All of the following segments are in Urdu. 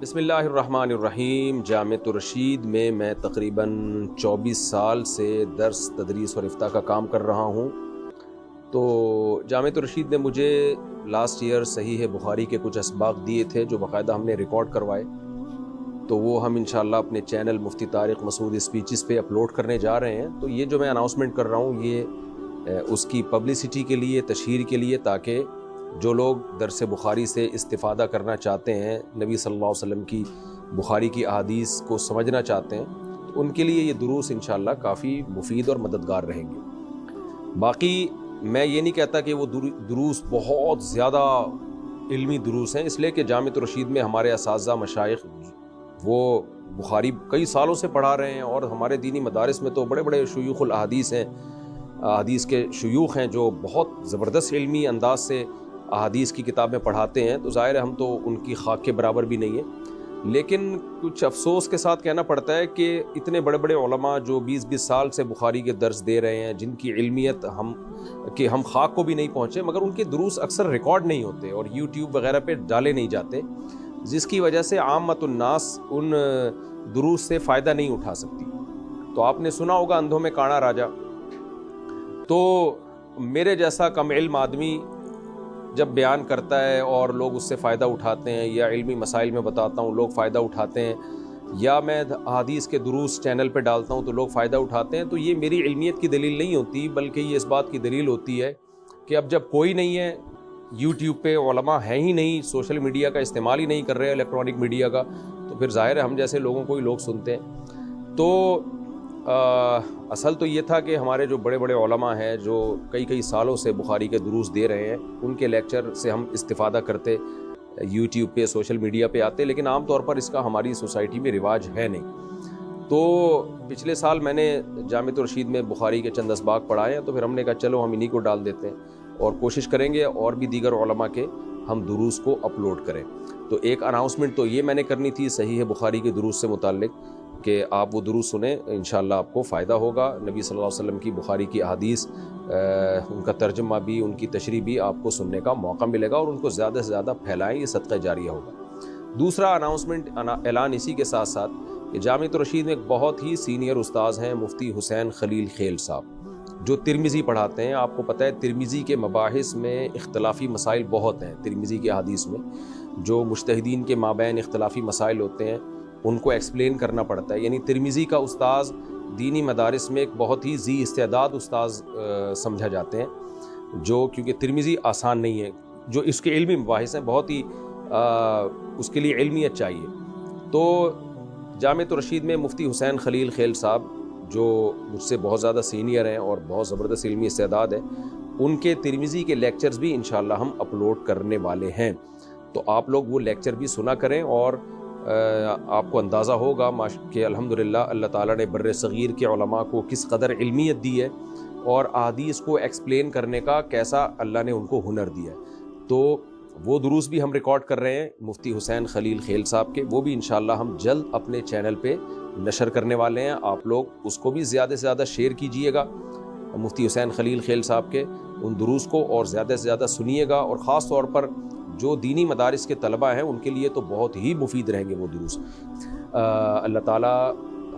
بسم اللہ الرحمن الرحیم۔ جامعۃ الرشید میں تقریباً 24 سال سے درس تدریس اور افتاء کا کام کر رہا ہوں۔ تو جامعۃ الرشید نے مجھے لاسٹ ایئر صحیح بخاری کے کچھ اسباق دیے تھے جو باقاعدہ ہم نے ریکارڈ کروائے، تو وہ ہم انشاءاللہ اپنے چینل مفتی طارق مسعود اسپیچز پہ اپلوڈ کرنے جا رہے ہیں۔ تو یہ جو میں اناؤنسمنٹ کر رہا ہوں یہ اس کی پبلسٹی کے لیے، تشہیر کے لیے، تاکہ جو لوگ درس بخاری سے استفادہ کرنا چاہتے ہیں، نبی صلی اللہ علیہ وسلم کی بخاری کی احادیث کو سمجھنا چاہتے ہیں، تو ان کے لیے یہ دروس انشاءاللہ کافی مفید اور مددگار رہیں گے۔ باقی میں یہ نہیں کہتا کہ وہ دروس بہت زیادہ علمی دروس ہیں، اس لیے کہ جامعۃ الرشید میں ہمارے اساتذہ مشائخ وہ بخاری کئی سالوں سے پڑھا رہے ہیں، اور ہمارے دینی مدارس میں تو بڑے بڑے شیوخ الحدیث ہیں، احادیث کے شیوخ ہیں جو بہت زبردست علمی انداز سے احادیث کی کتابیں پڑھاتے ہیں۔ تو ظاہر ہے ہم تو ان کی خاک کے برابر بھی نہیں ہیں، لیکن کچھ افسوس کے ساتھ کہنا پڑتا ہے کہ اتنے بڑے بڑے علماء جو 20 سال سے بخاری کے درس دے رہے ہیں، جن کی علمیت ہم خاک کو بھی نہیں پہنچے، مگر ان کے دروس اکثر ریکارڈ نہیں ہوتے اور یوٹیوب وغیرہ پہ ڈالے نہیں جاتے، جس کی وجہ سے عامت الناس ان دروس سے فائدہ نہیں اٹھا سکتی۔ تو آپ نے سنا ہوگا اندھوں میں کانا راجا۔ تو میرے جیسا کم علم آدمی جب بیان کرتا ہے اور لوگ اس سے فائدہ اٹھاتے ہیں، یا علمی مسائل میں بتاتا ہوں لوگ فائدہ اٹھاتے ہیں، یا میں احادیث کے دروس چینل پہ ڈالتا ہوں تو لوگ فائدہ اٹھاتے ہیں، تو یہ میری علمیت کی دلیل نہیں ہوتی، بلکہ یہ اس بات کی دلیل ہوتی ہے کہ اب جب کوئی نہیں ہے، یوٹیوب پہ علماء ہیں ہی نہیں، سوشل میڈیا کا استعمال ہی نہیں کر رہے، الیکٹرانک میڈیا کا، تو پھر ظاہر ہے ہم جیسے لوگوں کو ہی لوگ سنتے ہیں۔ تو اصل تو یہ تھا کہ ہمارے جو بڑے بڑے علماء ہیں جو کئی سالوں سے بخاری کے دروس دے رہے ہیں، ان کے لیکچر سے ہم استفادہ کرتے، یوٹیوب پہ سوشل میڈیا پہ آتے، لیکن عام طور پر اس کا ہماری سوسائٹی میں رواج ہے نہیں۔ تو پچھلے سال میں نے جامعۃ الرشید میں بخاری کے چند اسباق پڑھائے ہیں، تو پھر ہم نے کہا چلو ہم انہی کو ڈال دیتے ہیں، اور کوشش کریں گے اور بھی دیگر علماء کے ہم دروس کو اپلوڈ کریں۔ تو ایک اناؤنسمنٹ تو یہ میں نے کرنی تھی صحیح بخاری کے دروس سے متعلق کہ آپ وہ دروس سنیں، انشاءاللہ آپ کو فائدہ ہوگا۔ نبی صلی اللہ علیہ وسلم کی بخاری کی احادیث، ان کا ترجمہ بھی، ان کی تشریح بھی آپ کو سننے کا موقع ملے گا، اور ان کو زیادہ سے زیادہ پھیلائیں، یہ صدقہ جاریہ ہوگا۔ دوسرا اناؤنسمنٹ، اعلان اسی کے ساتھ ساتھ کہ جامعۃ الرشید میں ایک بہت ہی سینئر استاذ ہیں مفتی حسین خلیل خیل صاحب، جو ترمذی پڑھاتے ہیں۔ آپ کو پتہ ہے ترمذی کے مباحث میں اختلافی مسائل بہت ہیں، ترمذی کے حدیث میں جو مجتہدین کے مابین اختلافی مسائل ہوتے ہیں ان کو ایکسپلین کرنا پڑتا ہے، یعنی ترمذی کا استاذ دینی مدارس میں ایک بہت ہی ذی استعداد استاذ سمجھا جاتے ہیں، جو کیونکہ ترمذی آسان نہیں ہے، جو اس کے علمی مباحث ہیں بہت ہی اس کے لیے علمیت چاہیے۔ تو جامعۃ الرشید میں مفتی حسین خلیل خیل صاحب جو مجھ سے بہت زیادہ سینئر ہیں اور بہت زبردست علمی استعداد ہے، ان کے ترمذی کے لیکچرز بھی انشاءاللہ ہم اپلوڈ کرنے والے ہیں، تو آپ لوگ وہ لیکچر بھی سنا کریں، اور آپ کو اندازہ ہوگا کہ الحمدللہ اللہ تعالیٰ نے بر صغیر کے علماء کو کس قدر علمیت دی ہے، اور احادیث کو ایکسپلین کرنے کا کیسا اللہ نے ان کو ہنر دیا ہے۔ تو وہ دروس بھی ہم ریکارڈ کر رہے ہیں مفتی حسین خلیل خیل صاحب کے، وہ بھی انشاءاللہ ہم جلد اپنے چینل پہ نشر کرنے والے ہیں۔ آپ لوگ اس کو بھی زیادہ سے زیادہ شیئر کیجئے گا، مفتی حسین خلیل خیل صاحب کے ان دروس کو، اور زیادہ سے زیادہ سنیے گا، اور خاص طور پر جو دینی مدارس کے طلبہ ہیں ان کے لیے تو بہت ہی مفید رہیں گے وہ دروس۔ اللہ تعالیٰ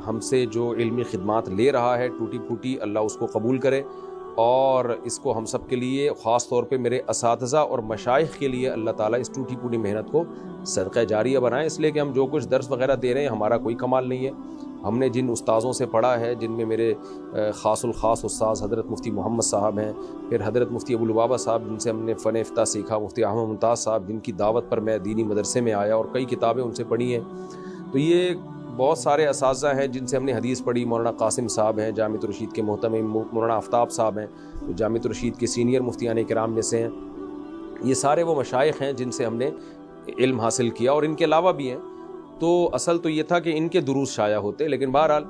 ہم سے جو علمی خدمات لے رہا ہے ٹوٹی پھوٹی، اللہ اس کو قبول کرے، اور اس کو ہم سب کے لیے، خاص طور پہ میرے اساتذہ اور مشائخ کے لیے، اللہ تعالیٰ اس ٹوٹی پھوٹی محنت کو صدقہ جاریہ بنائے، اس لیے کہ ہم جو کچھ درس وغیرہ دے رہے ہیں ہمارا کوئی کمال نہیں ہے۔ ہم نے جن استاذوں سے پڑھا ہے، جن میں میرے خاص الخاص استاذ حضرت مفتی محمد صاحب ہیں، پھر حضرت مفتی ابو لبابہ صاحب جن سے ہم نے فن افتاء سیکھا، مفتی احمد ممتاز صاحب جن کی دعوت پر میں دینی مدرسے میں آیا اور کئی کتابیں ان سے پڑھی ہیں، تو یہ بہت سارے اساتذہ ہیں جن سے ہم نے حدیث پڑھی۔ مولانا قاسم صاحب ہیں جامعۃ الرشید کے محتمم، مولانا آفتاب صاحب ہیں جو جامعۃ الرشید کے سینئر مفتیان کرام میں سے ہیں۔ یہ سارے وہ مشائخ ہیں جن سے ہم نے علم حاصل کیا، اور ان کے علاوہ بھی ہیں۔ تو اصل تو یہ تھا کہ ان کے دروس شائع ہوتے، لیکن بہرحال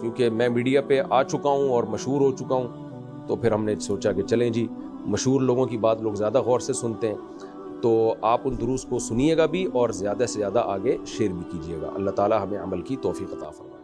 کیونکہ میں میڈیا پہ آ چکا ہوں اور مشہور ہو چکا ہوں، تو پھر ہم نے سوچا کہ چلیں جی، مشہور لوگوں کی بات لوگ زیادہ غور سے سنتے ہیں، تو آپ ان دروس کو سنیے گا بھی، اور زیادہ سے زیادہ آگے شیئر بھی کیجیے گا۔ اللہ تعالیٰ ہمیں عمل کی توفیق عطا فرمائے۔